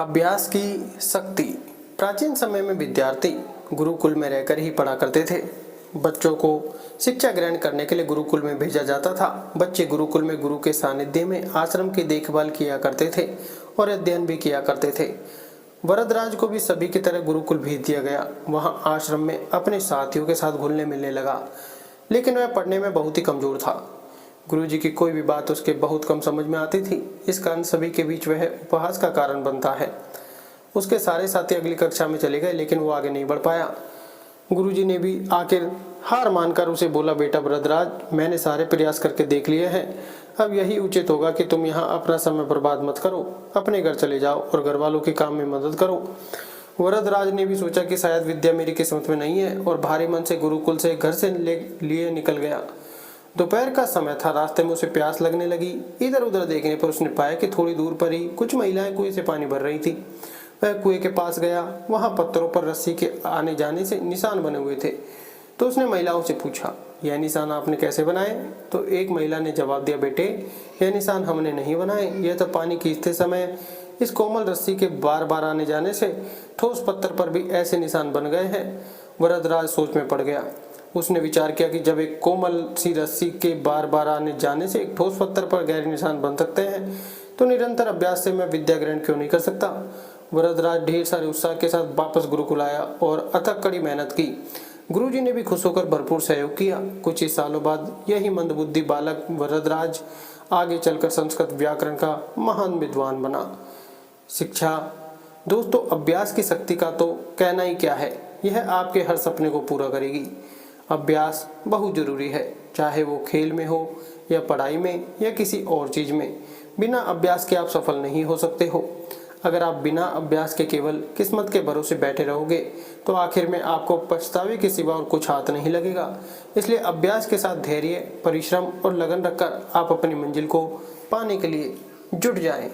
अभ्यास की शक्ति। प्राचीन समय में विद्यार्थी गुरुकुल में रहकर ही पढ़ा करते थे। बच्चों को शिक्षा ग्रहण करने के लिए गुरुकुल में भेजा जाता था। बच्चे गुरुकुल में गुरु के सानिध्य में आश्रम की देखभाल किया करते थे और अध्ययन भी किया करते थे। वरदराज को भी सभी की तरह गुरुकुल भेज दिया गया। वहां आश्रम में अपने साथियों के साथ घुलने मिलने लगा, लेकिन वह पढ़ने में बहुत ही कमजोर था। गुरुजी की कोई भी बात उसके बहुत कम समझ में आती थी। इस कारण सभी के बीच वह उपहास का कारण बनता है। उसके सारे साथी अगली कक्षा में चले गए, लेकिन वो आगे नहीं बढ़ पाया। गुरुजी ने भी आखिर हार मानकर उसे बोला, बेटा वरदराज, मैंने सारे प्रयास करके देख लिए हैं। अब यही उचित होगा कि तुम यहाँ अपना समय बर्बाद मत करो। अपने घर चले जाओ और घर वालों के काम में मदद करो। वरदराज ने भी सोचा कि शायद विद्या मेरी किस्मत में नहीं है, और भारी मन से गुरुकुल से घर से लिए निकल गया। दोपहर का समय था। रास्ते में उसे प्यास लगने लगी। इधर उधर देखने पर उसने पाया कि थोड़ी दूर पर ही कुछ महिलाएं कुएं से पानी भर रही थी। वह कुएं के पास गया। वहां पत्थरों पर रस्सी के आने जाने से निशान बने हुए थे। तो उसने महिलाओं से पूछा, यह निशान आपने कैसे बनाए? तो एक महिला ने जवाब दिया, बेटे, यह निशान हमने नहीं बनाए। यह तो पानी खींचते समय इस कोमल रस्सी के बार बार आने जाने से ठोस पत्थर पर भी ऐसे निशान बन गए हैं। वरदराज सोच में पड़ गया। उसने विचार किया कि जब एक कोमल सी रस्सी के बार बार आने जाने से एक ठोस पत्थर पर गहरे निशान बन सकते हैं, तो निरंतर अभ्यास से मैं विद्या ग्रहण क्यों नहीं कर सकता। वरदराज ढेर सारे उत्साह के साथ वापस गुरुकुल आया और अथक कड़ी मेहनत की। गुरुजी ने भी खुश होकर भरपूर सहयोग किया। कुछ ही सालों बाद यही मंदबुद्धि बालक वरदराज आगे चलकर संस्कृत व्याकरण का महान विद्वान बना। शिक्षा। दोस्तों, अभ्यास की शक्ति का तो कहना ही क्या है। यह आपके हर सपने को पूरा करेगी। अभ्यास बहुत जरूरी है, चाहे वो खेल में हो या पढ़ाई में या किसी और चीज में। बिना अभ्यास के आप सफल नहीं हो सकते हो। अगर आप बिना अभ्यास के केवल किस्मत के भरोसे बैठे रहोगे, तो आखिर में आपको पछतावे के सिवा और कुछ हाथ नहीं लगेगा। इसलिए अभ्यास के साथ धैर्य, परिश्रम और लगन रखकर आप अपनी मंजिल को पाने के लिए जुट जाएं।